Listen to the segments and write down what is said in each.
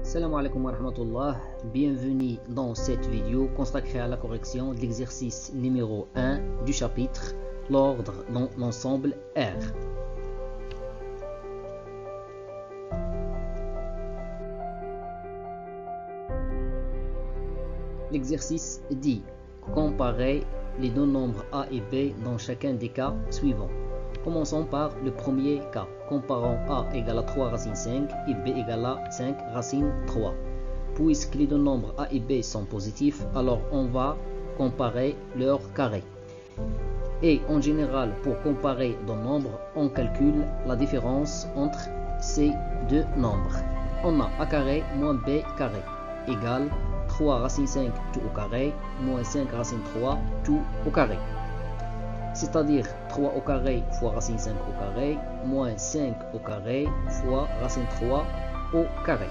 Salam alaikum wa rahmatullah, bienvenue dans cette vidéo consacrée à la correction de l'exercice numéro 1 du chapitre l'ordre dans l'ensemble R. L'exercice dit comparer les deux nombres A et B dans chacun des cas suivants. Commençons par le premier cas. Comparons A égale à 3 racine 5 et B égale à 5 racine 3. Puisque les deux nombres A et B sont positifs, alors on va comparer leurs carrés. Et en général, pour comparer deux nombres, on calcule la différence entre ces deux nombres. On a A carré moins B carré égale 3 racine 5 tout au carré moins 5 racine 3 tout au carré. C'est-à-dire 3 au carré fois racine 5 au carré, moins 5 au carré fois racine 3 au carré.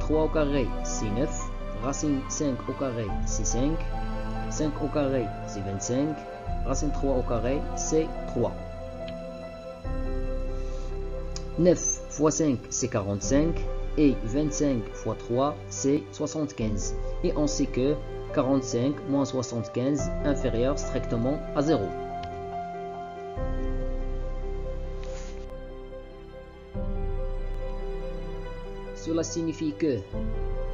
3 au carré c'est 9, racine 5 au carré c'est 5, 5 au carré c'est 25, racine 3 au carré c'est 3. 9 fois 5 c'est 45 et 25 fois 3 c'est 75. Et on sait que 45 moins 75 inférieur strictement à 0. Cela signifie que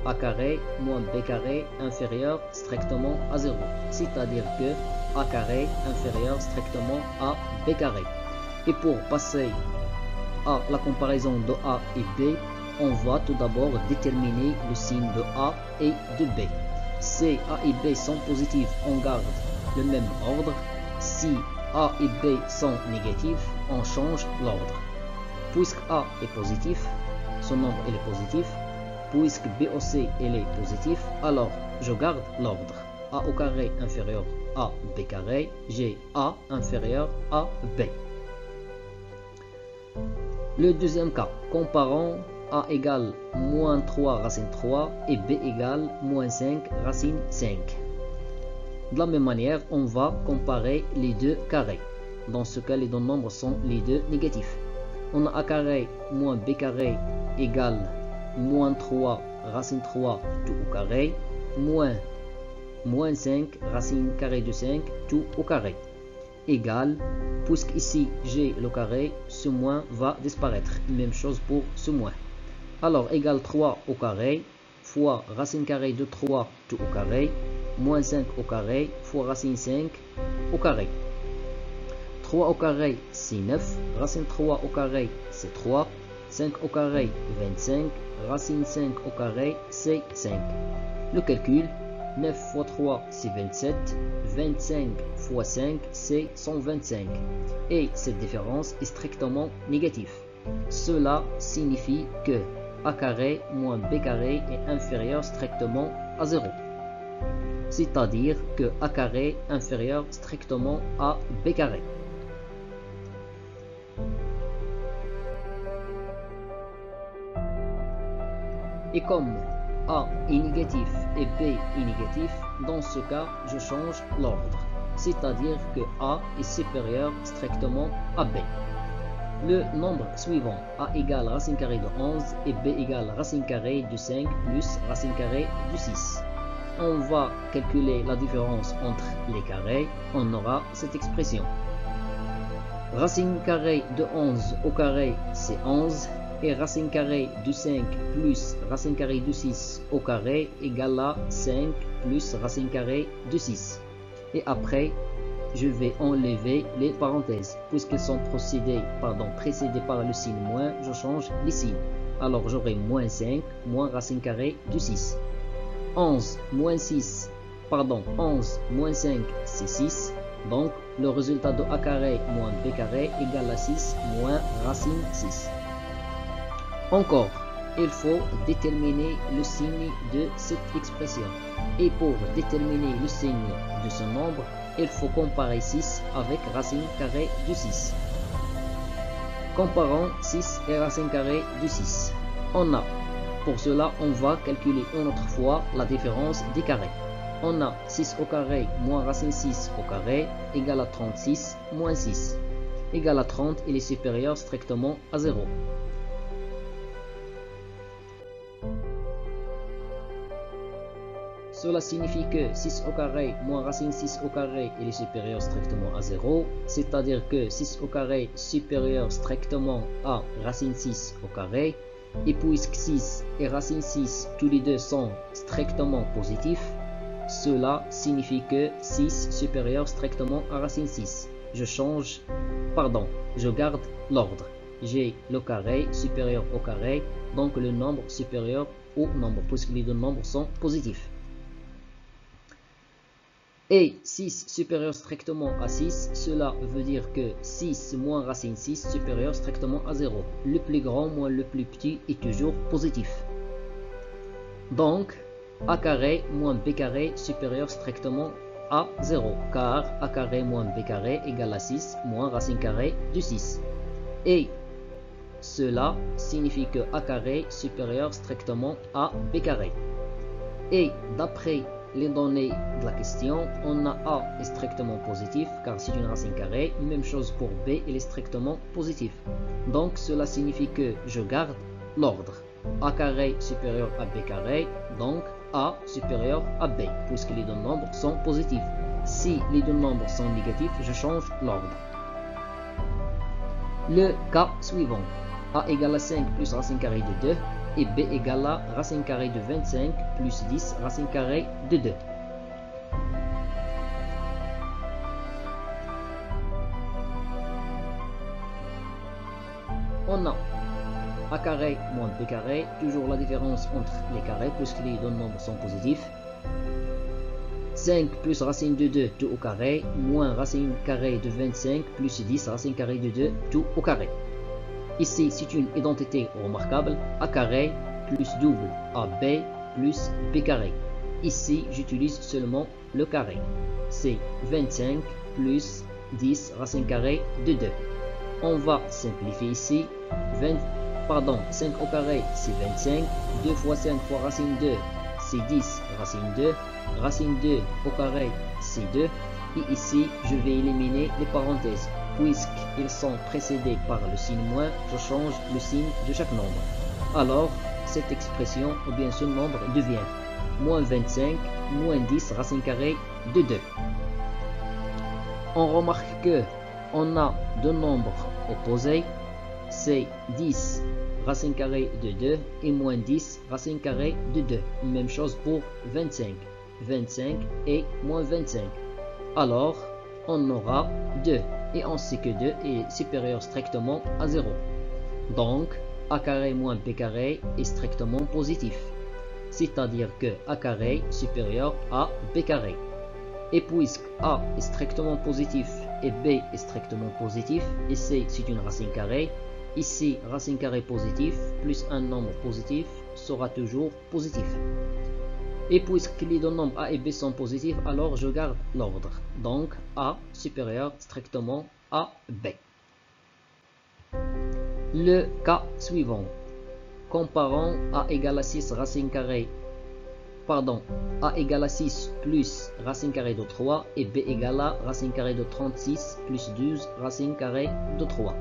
A carré moins B carré inférieur strictement à 0. C'est-à-dire que A carré inférieur strictement à B carré. Et pour passer à la comparaison de A et B, on va tout d'abord déterminer le signe de A et de B. Si A et B sont positifs, on garde le même ordre. Si A et B sont négatifs, on change l'ordre. Puisque A est positif, son nombre est positif. Puisque B aussi est positif, alors je garde l'ordre. A au carré inférieur à B carré, j'ai A inférieur à B. Le deuxième cas, comparons A égale moins 3 racine 3 et B égale moins 5 racine 5. De la même manière, on va comparer les deux carrés. Dans ce cas, les deux nombres sont les deux négatifs. On a A carré moins B carré égale moins 3 racine 3 tout au carré, moins 5 racine carré de 5 tout au carré. Égale, puisque ici j'ai le carré, ce moins va disparaître. Même chose pour ce moins. Alors, égale 3 au carré, fois racine carrée de 3 tout au carré, moins 5 au carré, fois racine 5 au carré. 3 au carré, c'est 9, racine 3 au carré, c'est 3, 5 au carré, 25, racine 5 au carré, c'est 5. Le calcul, 9 fois 3, c'est 27, 25 fois 5, c'est 125. Et cette différence est strictement négative. Cela signifie que A carré moins B carré est inférieur strictement à 0. C'est-à-dire que A carré inférieur strictement à B carré. Et comme A est négatif et B est négatif, dans ce cas, je change l'ordre. C'est-à-dire que A est supérieur strictement à B. Le nombre suivant, A égale racine carrée de 11 et B égale racine carrée de 5 plus racine carrée de 6. On va calculer la différence entre les carrés, on aura cette expression. Racine carrée de 11 au carré, c'est 11, et racine carrée de 5 plus racine carrée de 6 au carré égale à 5 plus racine carrée de 6. Et après, je vais enlever les parenthèses. Puisqu'elles sont précédées par le signe moins, je change les signes. Alors j'aurai moins 5 moins racine carrée de 6. 11 moins 5 c'est 6. Donc le résultat de A carré moins B carré égale à 6 moins racine 6. Encore, il faut déterminer le signe de cette expression. Et pour déterminer le signe de ce nombre, il faut comparer 6 avec racine carrée de 6. Comparons 6 et racine carrée de 6. Pour cela, on va calculer une autre fois la différence des carrés. On a 6 au carré moins racine 6 au carré égale à 36 moins 6. Égale à 30, il est supérieur strictement à 0. Cela signifie que 6 au carré moins racine 6 au carré il est supérieur strictement à 0, c'est-à-dire que 6 au carré supérieur strictement à racine 6 au carré, et puisque 6 et racine 6 tous les deux sont strictement positifs, cela signifie que 6 supérieur strictement à racine 6. Je garde l'ordre. J'ai le carré supérieur au carré, donc le nombre supérieur au nombre, puisque les deux nombres sont positifs. Et 6 supérieur strictement à 6, cela veut dire que 6 moins racine 6 supérieur strictement à 0. Le plus grand moins le plus petit est toujours positif. Donc, a carré moins b carré supérieur strictement à 0, car a carré moins b carré égale à 6 moins racine carrée de 6. Et cela signifie que a carré supérieur strictement à b carré. Et d'après les données de la question, on a a est strictement positif car c'est une racine carrée, même chose pour b, il est strictement positif. Donc cela signifie que je garde l'ordre. A carré supérieur à b carré, donc a supérieur à b, puisque les deux nombres sont positifs. Si les deux nombres sont négatifs, je change l'ordre. Le cas suivant, a égale à 5 plus racine carrée de 2, et b égale à racine carrée de 25 plus 10 racine carrée de 2. On a a carré moins b carré, toujours la différence entre les carrés puisque les deux nombres sont positifs. 5 plus racine de 2 tout au carré, moins racine carrée de 25 plus 10 racine carrée de 2 tout au carré. Ici, c'est une identité remarquable, a carré plus double ab plus b carré. Ici, j'utilise seulement le carré. C'est 25 plus 10 racine carrée de 2. On va simplifier ici. 5 au carré, c'est 25. 2 fois 5 fois racine 2, c'est 10 racine 2. Racine 2 au carré, c'est 2. Et ici, je vais éliminer les parenthèses. Puisqu'ils sont précédés par le signe moins, je change le signe de chaque nombre. Alors, cette expression, ou bien ce nombre, devient moins 25, moins 10 racine carrée de 2. On remarque que on a deux nombres opposés, c'est 10 racine carrée de 2 et moins 10 racine carrée de 2. Même chose pour 25. 25 et moins 25. Alors, on aura 2. Et on sait que 2 est supérieur strictement à 0. Donc, a carré moins b carré est strictement positif. C'est-à-dire que a carré supérieur à b carré. Et puisque a est strictement positif et b est strictement positif, et c c'est une racine carrée, ici racine carrée positif plus un nombre positif sera toujours positif. Et puisque les deux nombres a et b sont positifs, alors je garde l'ordre. Donc a supérieur strictement à b. Le cas suivant. Comparons a égale à 6 racine carrée. A égale à 6 plus racine carrée de 3 et b égale à racine carrée de 36 plus 12 racine carrée de 3.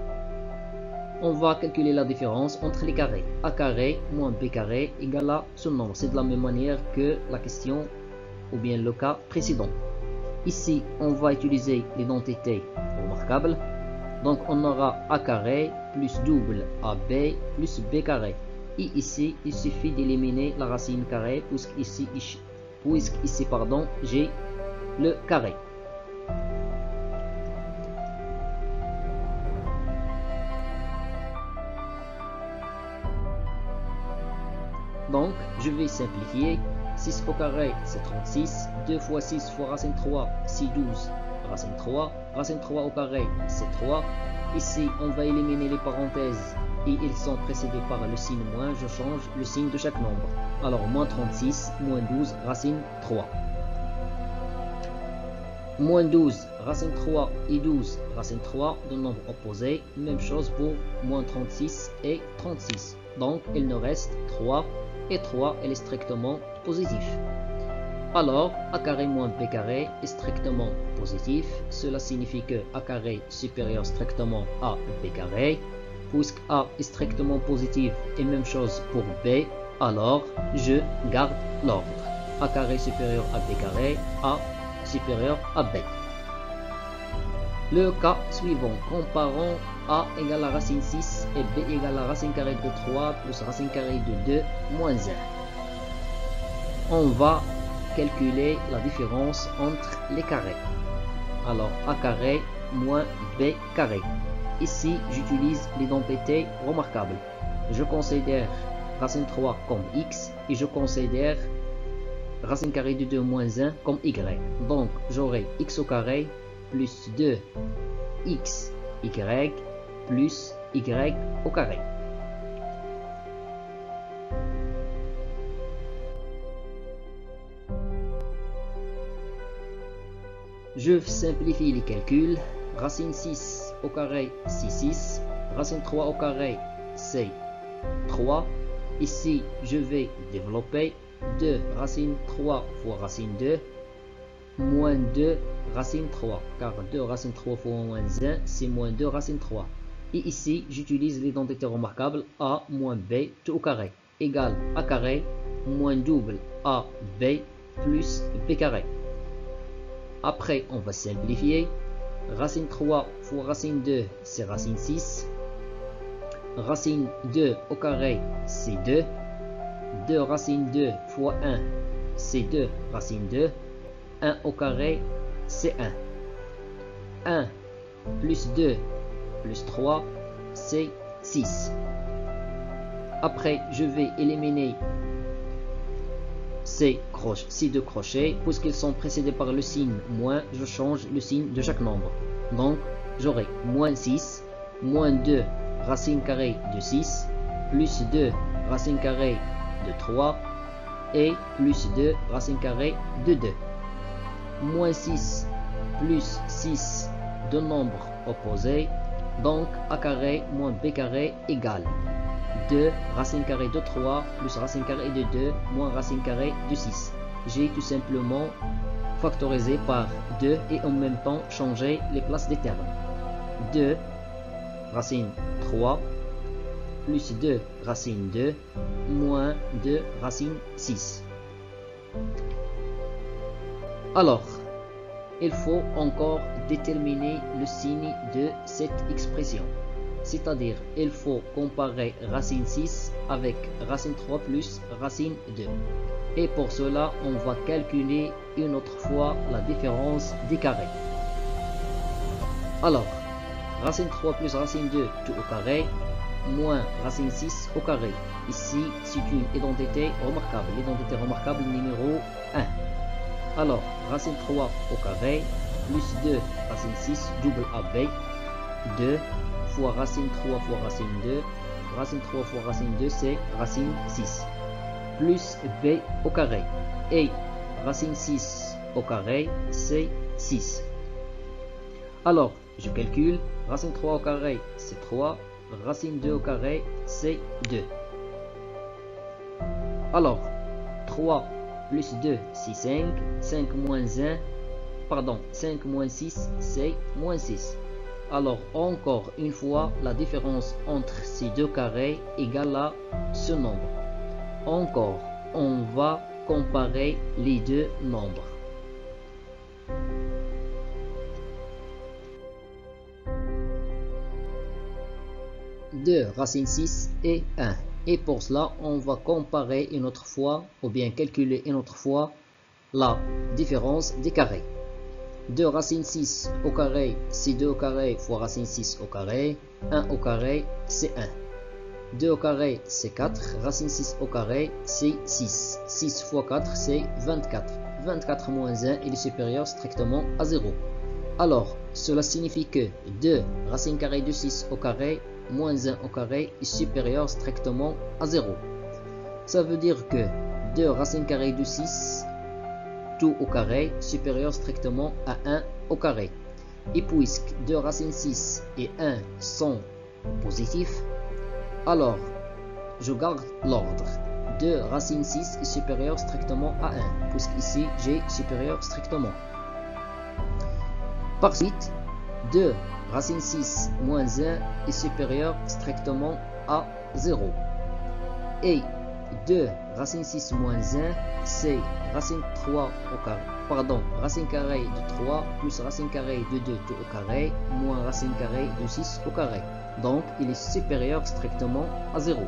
On va calculer la différence entre les carrés. A carré moins b carré égale à ce nombre. C'est de la même manière que la question ou bien le cas précédent. Ici, on va utiliser l'identité remarquable. Donc, on aura a carré plus double ab plus b carré. Et ici, il suffit d'éliminer la racine carrée puisqu'ici, j'ai le carré. Donc, je vais simplifier. 6 au carré, c'est 36. 2 fois 6 fois racine 3, c'est 12. Racine 3. Racine 3 au carré, c'est 3. Ici, on va éliminer les parenthèses et ils sont précédés par le signe moins. Je change le signe de chaque nombre. Alors, moins 36, moins 12, racine 3. Moins 12, racine 3 et 12, racine 3, deux nombres opposés. Même chose pour moins 36 et 36. Donc, il nous reste 3. Et 3, elle est strictement positif. Alors, a carré moins b carré est strictement positif. Cela signifie que a carré supérieur strictement à b carré. Puisque a est strictement positif et même chose pour b, alors je garde l'ordre. A carré supérieur à B carré, A supérieur à B. Le cas suivant, comparons A égale à racine 6 et B égale à racine carrée de 3 plus racine carrée de 2 moins 1. On va calculer la différence entre les carrés. Alors A carré moins B carré. Ici, j'utilise l'identité remarquable. Je considère racine 3 comme x et je considère racine carrée de 2 moins 1 comme y. Donc, j'aurai x au carré plus 2xy plus y au carré. Je simplifie les calculs. Racine 6 au carré, c'est 6. Racine 3 au carré, c'est 3. Ici, je vais développer 2 racine 3 fois racine 2 moins 2 racine 3. Car 2 racine 3 fois moins 1, c'est moins 2 racine 3. Et ici, j'utilise l'identité remarquable A moins B tout au carré égale A carré moins double AB plus B carré. Après, on va simplifier. Racine 3 fois racine 2, c'est racine 6. Racine 2 au carré, c'est 2. 2 racine 2 fois 1, c'est 2 racine 2. 1 au carré, c'est 1. 1 plus 2 plus 3, c'est 6. Après, je vais éliminer ces deux crochets. Puisqu'ils sont précédés par le signe moins, je change le signe de chaque nombre. Donc, j'aurai moins 6, moins 2 racine carrée de 6, plus 2 racine carrée de 3 et plus 2 racine carrée de 2. Moins 6 plus 6, deux nombres opposés. Donc, A carré moins B carré égale 2 racine carrée de 3 plus racine carrée de 2 moins racine carrée de 6. J'ai tout simplement factorisé par 2 et en même temps changé les places des termes. 2 racine 3 plus 2 racine 2 moins 2 racine 6. Alors, il faut encore déterminer le signe de cette expression. C'est-à-dire, il faut comparer racine 6 avec racine 3 plus racine 2. Et pour cela, on va calculer une autre fois la différence des carrés. Alors, racine 3 plus racine 2 tout au carré, moins racine 6 au carré. Ici, c'est une identité remarquable. L'identité remarquable numéro 1. Alors, racine 3 au carré, plus 2 racine 6 double AB, 2 fois racine 3 fois racine 2, racine 3 fois racine 2, c'est racine 6, plus B au carré, et racine 6 au carré, c'est 6. Alors, je calcule, racine 3 au carré, c'est 3, racine 2 au carré, c'est 2. Alors, 3 plus 2, c'est 5, 5 moins 6, c'est moins 6. Alors, encore une fois, la différence entre ces deux carrés égale à ce nombre. Encore, on va comparer les deux nombres. Deux racine 6 et 1. Et pour cela, on va comparer une autre fois, ou bien calculer une autre fois, la différence des carrés. 2 racine 6 au carré, c'est 2 au carré fois racine 6 au carré. 1 au carré, c'est 1. 2 au carré, c'est 4. Racine 6 au carré, c'est 6. 6 fois 4, c'est 24. 24 moins 1, il est supérieur strictement à 0. Alors, cela signifie que 2 racine carrée de 6 au carré moins 1 au carré est supérieur strictement à 0. Ça veut dire que 2 racine carrée de 6 tout au carré supérieur strictement à 1 au carré. Et puisque 2 racine 6 et 1 sont positifs, alors je garde l'ordre. 2 racine 6 est supérieur strictement à 1, puisqu'ici j'ai supérieur strictement. Par suite, 2 racine 6 moins 1 est supérieur strictement à 0. Et 2 racine 6 moins 1, c'est racine 3 au carré, racine carrée de 3 plus racine carrée de 2 tout au carré, moins racine carrée de 6 au carré. Donc, il est supérieur strictement à 0.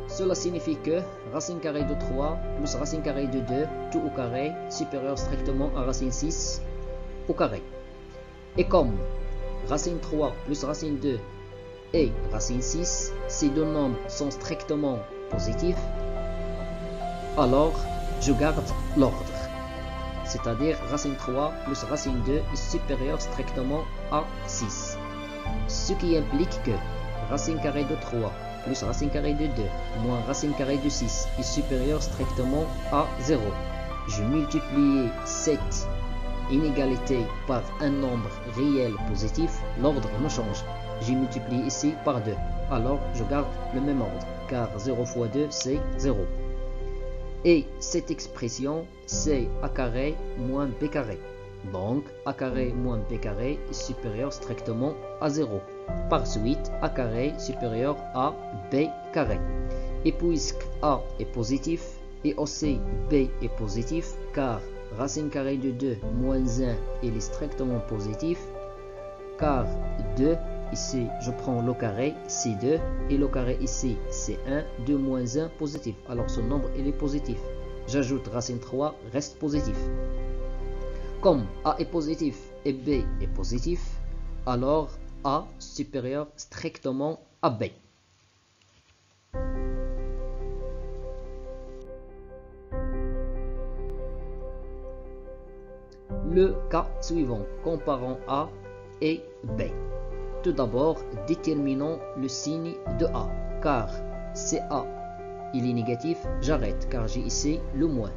Cela signifie que racine carrée de 3 plus racine carrée de 2 tout au carré supérieur strictement à racine 6 au carré. Et comme racine 3 plus racine 2 et racine 6, ces deux nombres sont strictement positifs, alors je garde l'ordre. C'est-à-dire racine 3 plus racine 2 est supérieur strictement à 6. Ce qui implique que racine carrée de 3 plus racine carrée de 2 moins racine carrée de 6 est supérieur strictement à 0. Je multiplie cette inégalité par un nombre réel positif, l'ordre ne change. J'ai multiplié ici par 2. Alors je garde le même ordre, car 0 fois 2 c'est 0. Et cette expression c'est a carré moins b carré. Donc a carré moins b carré est supérieur strictement à 0. Par suite, a carré supérieur à b carré. Et puisque a est positif et aussi b est positif, car racine carrée de 2 moins 1 il est strictement positif, car 2 ici je prends le carré c'est 2 et le carré ici c'est 1, 2 moins 1 positif, alors ce nombre il est positif. J'ajoute racine 3 reste positif. Comme a est positif et b est positif, alors a supérieur strictement à b. Le cas suivant, comparant A et B. Tout d'abord, déterminons le signe de A, car c'est A, il est négatif, j'arrête, car j'ai ici le moins.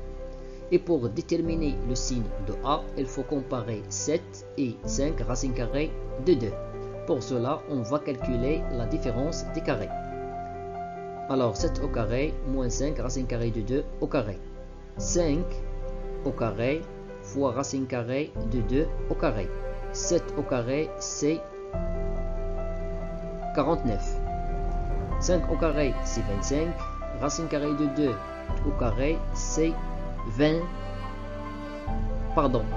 Et pour déterminer le signe de A, il faut comparer 7 et 5 racine carrée de 2. Pour cela, on va calculer la différence des carrés. Alors, 7 au carré moins 5 racine carrée de 2 au carré. 5 au carré fois racine carrée de 2 au carré. 7 au carré, c'est 49. 5 au carré, c'est 25. Racine carrée de 2 au carré, c'est 20.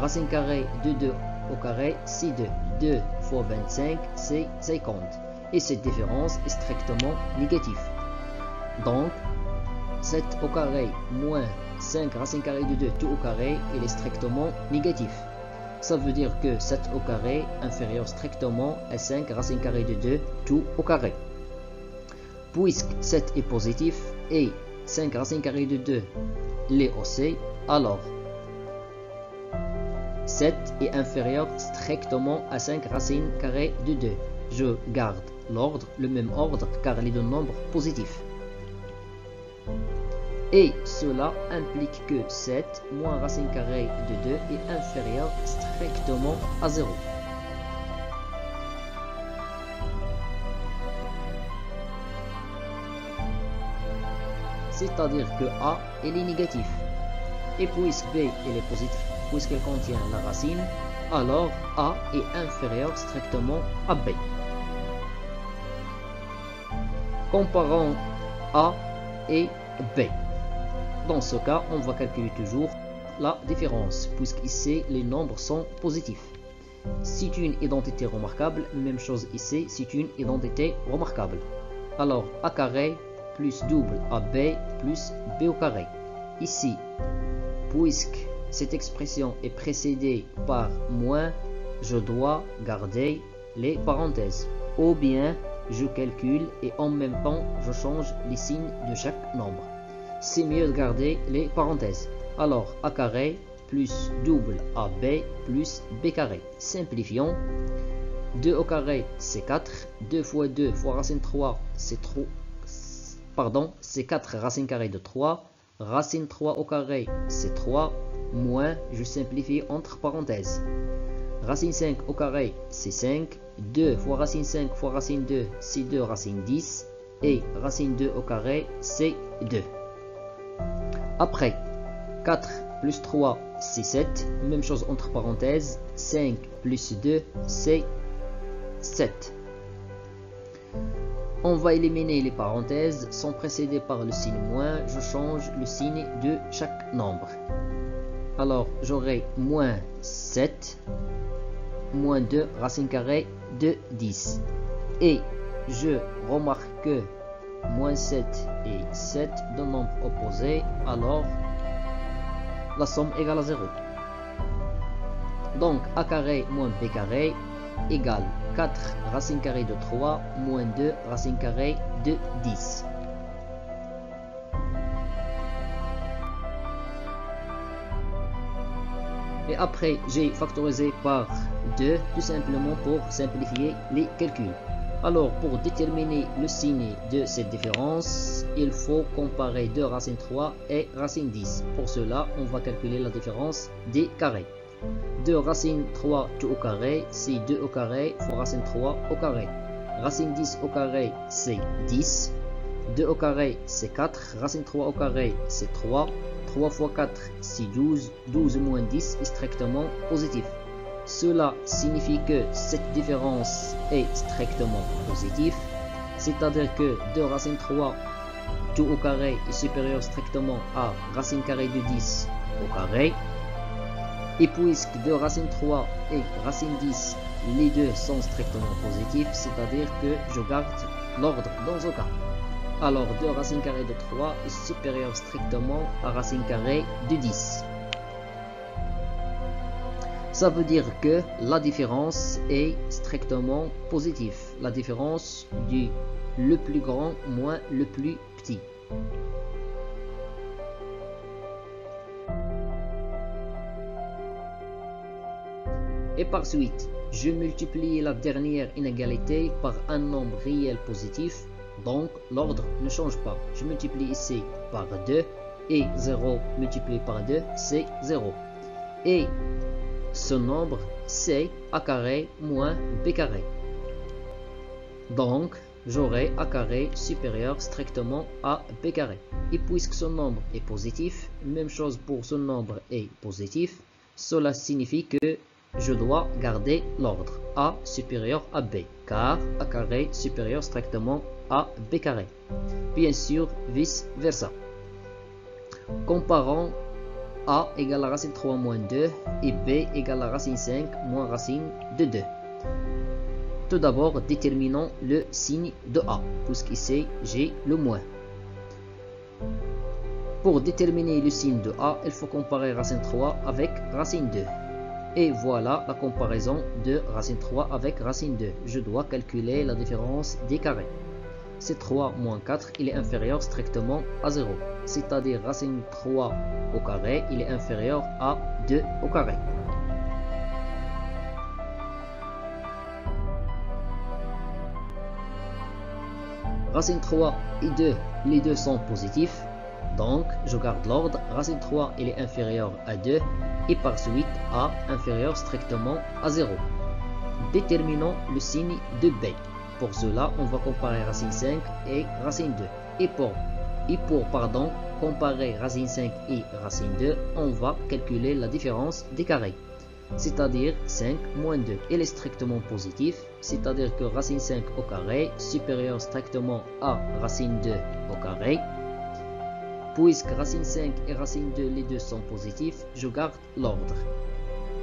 Racine carrée de 2 au carré, c'est 2. 2 fois 25, c'est 50. Et cette différence est strictement négative. Donc, 7 au carré moins 5 racine carrée de 2 tout au carré, il est strictement négatif. Ça veut dire que 7 au carré inférieur strictement à 5 racine carrée de 2 tout au carré. Puisque 7 est positif et 5 racine carrée de 2 l'est aussi, alors 7 est inférieur strictement à 5 racine carrée de 2. Je garde l'ordre, le même ordre, car les deux nombres positifs. Et cela implique que 7 moins racine carrée de 2 est inférieur strictement à 0. C'est-à-dire que A est négatif. Et puisque B est positif, puisqu'elle contient la racine, alors A est inférieur strictement à B. Comparons A et B. Dans ce cas, on va calculer toujours la différence, puisqu'ici les nombres sont positifs. C'est une identité remarquable, même chose ici, c'est une identité remarquable. Alors A carré plus double AB plus B au carré. Ici, puisque cette expression est précédée par moins, je dois garder les parenthèses. Ou bien, je calcule et en même temps, je change les signes de chaque nombre. C'est mieux de garder les parenthèses. Alors, A carré plus double AB plus B carré. Simplifions. 2 au carré, c'est 4. 2 fois 2 fois racine 3, c'est 3. C'est 4 racine carrée de 3. Racine 3 au carré, c'est 3. Moins, je simplifie entre parenthèses. Racine 5 au carré, c'est 5. 2 fois racine 5 fois racine 2, c'est 2 racine 10. Et racine 2 au carré, c'est 2. Après, 4 plus 3, c'est 7. Même chose entre parenthèses. 5 plus 2, c'est 7. On va éliminer les parenthèses, sont précédées par le signe moins. Je change le signe de chaque nombre. Alors, j'aurai moins 7, moins 2, racine carrée de 10. Et je remarque que moins 7 et 7, deux nombres opposés, alors la somme égale à 0. Donc, a carré moins b carré égale 4 racine carrée de 3 moins 2 racine carrée de 10. Et après, j'ai factorisé par 2 tout simplement pour simplifier les calculs. Alors, pour déterminer le signe de cette différence, il faut comparer 2 racine 3 et racine 10. Pour cela, on va calculer la différence des carrés. 2 racine 3 tout au carré, c'est 2 au carré fois racine 3 au carré. Racine 10 au carré, c'est 10. 2 au carré, c'est 4. Racine 3 au carré, c'est 3. 3 fois 4, c'est 12. 12 moins 10 est strictement positif. Cela signifie que cette différence est strictement positive. C'est-à-dire que 2 racine 3 tout au carré est supérieur strictement à racine carrée de 10 au carré. Et puisque 2 racine 3 et racine 10, les deux sont strictement positifs, c'est-à-dire que je garde l'ordre dans ce cas. Alors 2 racine carrée de 3 est supérieur strictement à racine carrée de 10. Ça veut dire que la différence est strictement positive. La différence du le plus grand moins le plus petit. Et par suite, je multiplie la dernière inégalité par un nombre réel positif, donc l'ordre ne change pas. Je multiplie ici par 2 et 0 multiplié par 2, c'est 0. Et ce nombre, c'est a carré moins b carré. Donc, j'aurai a carré supérieur strictement à b carré. Et puisque ce nombre est positif, même chose pour ce nombre est positif, cela signifie que je dois garder l'ordre a supérieur à b, car a carré supérieur strictement à b carré. Bien sûr, vice versa. Comparons a égale à racine 3 moins 2 et b égale à racine 5 moins racine de 2. Tout d'abord, déterminons le signe de a, puisqu'ici j'ai le moins. Pour déterminer le signe de a, il faut comparer racine 3 avec racine 2. Et voilà la comparaison de racine 3 avec racine 2. Je dois calculer la différence des carrés. C'est 3 moins 4, il est inférieur strictement à 0. C'est-à-dire racine 3 au carré, il est inférieur à 2 au carré. Racine 3 et 2, les deux sont positifs. Donc, je garde l'ordre. Racine 3, il est inférieur à 2. Et par suite, a inférieur strictement à 0. Déterminons le signe de b. Pour cela, on va comparer racine 5 et racine 2. Et pour comparer racine 5 et racine 2, on va calculer la différence des carrés. C'est-à-dire 5 moins 2. Il est strictement positif, c'est-à-dire que racine 5 au carré supérieur strictement à racine 2 au carré. Puisque racine 5 et racine 2, les deux sont positifs, je garde l'ordre.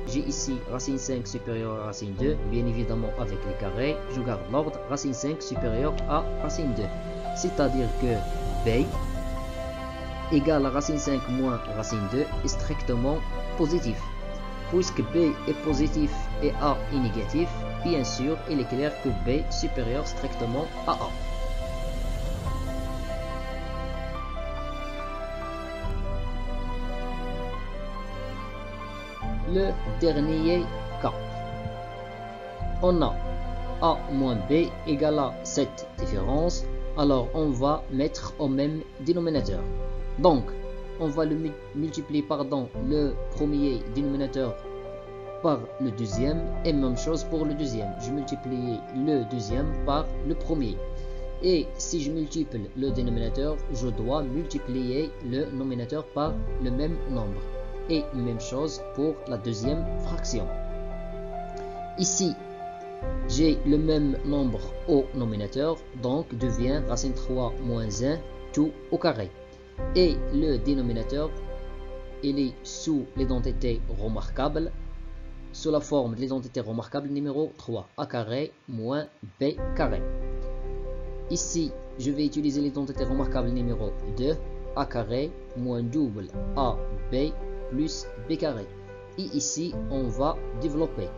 J'ai ici racine 5 supérieure à racine 2, bien évidemment avec les carrés, je garde l'ordre, racine 5 supérieure à racine 2. C'est-à-dire que b égale à racine 5 moins racine 2 est strictement positif. Puisque b est positif et a est négatif, bien sûr, il est clair que b supérieur strictement à a. Le dernier cas. On a a moins b égale à cette différence. Alors on va mettre au même dénominateur. Donc on va multiplier le premier dénominateur par le deuxième et même chose pour le deuxième. Je multiplie le deuxième par le premier. Et si je multiplie le dénominateur, je dois multiplier le nominateur par le même nombre. Et même chose pour la deuxième fraction. Ici, j'ai le même nombre au nominateur, donc devient racine 3 moins 1 tout au carré. Et le dénominateur, il est sous l'identité remarquable, sous la forme de l'identité remarquable numéro 3, a carré moins b carré. Ici, je vais utiliser l'identité remarquable numéro 2, a carré moins double ab plus b carré. Et ici, on va développer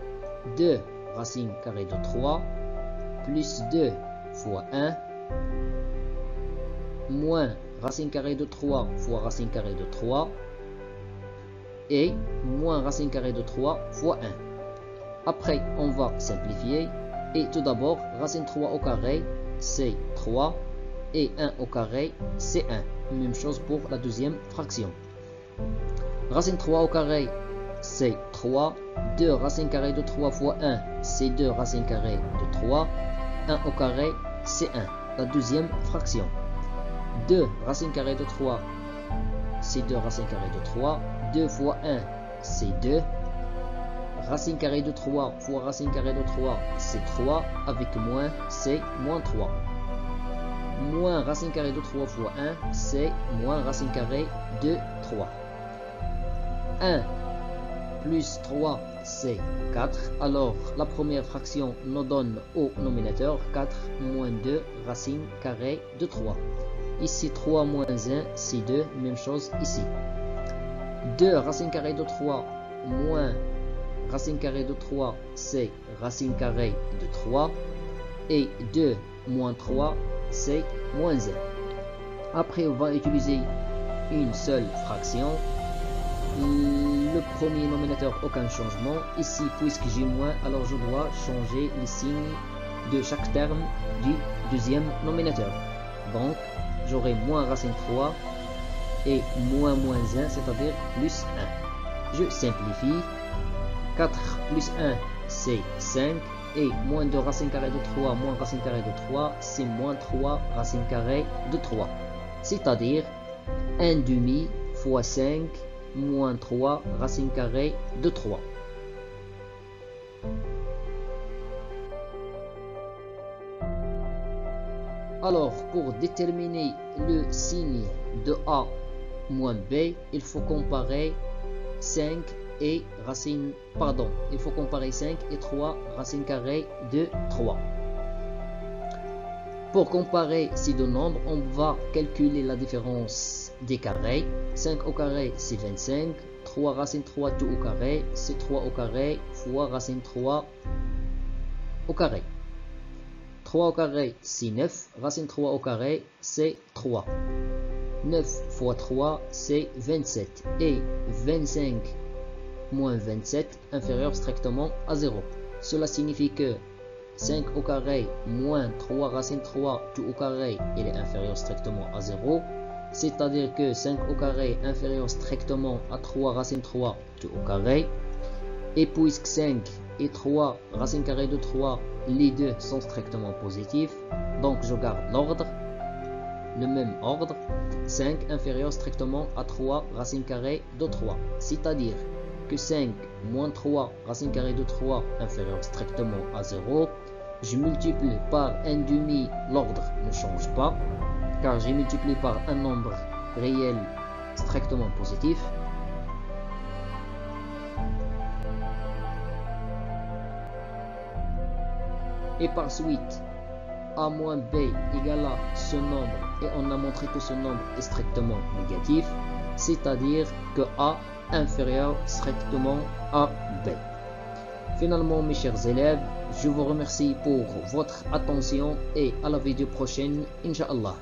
2 racine carrée de 3 plus 2 fois 1 moins racine carrée de 3 fois racine carrée de 3 et moins racine carrée de 3 fois 1. Après, on va simplifier et tout d'abord, racine 3 au carré, c'est 3 et 1 au carré, c'est 1. Même chose pour la deuxième fraction. Racine 3 au carré, c'est 3. 2 racine carrée de 3 fois 1, c'est 2 racine carrée de 3. 1 au carré, c'est 1. La deuxième fraction. 2 racine carrée de 3, c'est 2 racine carrée de 3. 2 fois 1, c'est 2. Racine carrée de 3 fois racine carrée de 3, c'est 3. Avec moins, c'est moins 3. Moins racine carrée de 3 fois 1, c'est moins racine carrée de 3. 1 plus 3, c'est 4. Alors, la première fraction nous donne au nominateur 4 moins 2 racine carrée de 3. Ici, 3 moins 1, c'est 2. Même chose ici. 2 racine carrée de 3 moins racine carrée de 3, c'est racine carrée de 3. Et 2 moins 3, c'est moins 1. Après, on va utiliser une seule fraction. Le premier nominateur, aucun changement. Ici, puisque j'ai moins, alors je dois changer les signes de chaque terme du deuxième nominateur. Donc, j'aurai moins racine 3 et moins 1, c'est-à-dire plus 1. Je simplifie. 4 plus 1, c'est 5. Et moins 2 racine carrée de 3 moins racine carrée de 3, c'est moins 3 racine carrée de 3. C'est-à-dire 1 demi fois 5 moins 3 racine carrée de 3. Alors, pour déterminer le signe de A moins B, il faut comparer 5 et racine, il faut comparer 5 et 3 racine carrée de 3. Pour comparer ces deux nombres, on va calculer la différence des carrés. 5 au carré, c'est 25. 3 racine 3 tout au carré, c'est 3 au carré fois racine 3 au carré. 3 au carré, c'est 9. Racine 3 au carré, c'est 3. 9 fois 3, c'est 27. Et 25 moins 27 inférieur strictement à 0. Cela signifie que 5 au carré moins 3 racine 3 tout au carré, il est inférieur strictement à 0. C'est-à-dire que 5 au carré inférieur strictement à 3 racine 3 tout au carré. Et puisque 5 et 3 racine carrée de 3, les deux sont strictement positifs, donc je garde l'ordre, le même ordre. 5 inférieur strictement à 3 racine carrée de 3. C'est-à-dire que 5 moins 3 racine carrée de 3 inférieur strictement à 0. Je multiplie par 1 demi, l'ordre ne change pas, car j'ai multiplié par un nombre réel strictement positif. Et par suite, A moins B égale à ce nombre, et on a montré que ce nombre est strictement négatif, c'est-à-dire que A inférieur strictement à B. Finalement, mes chers élèves, je vous remercie pour votre attention et à la vidéo prochaine, Inch'Allah.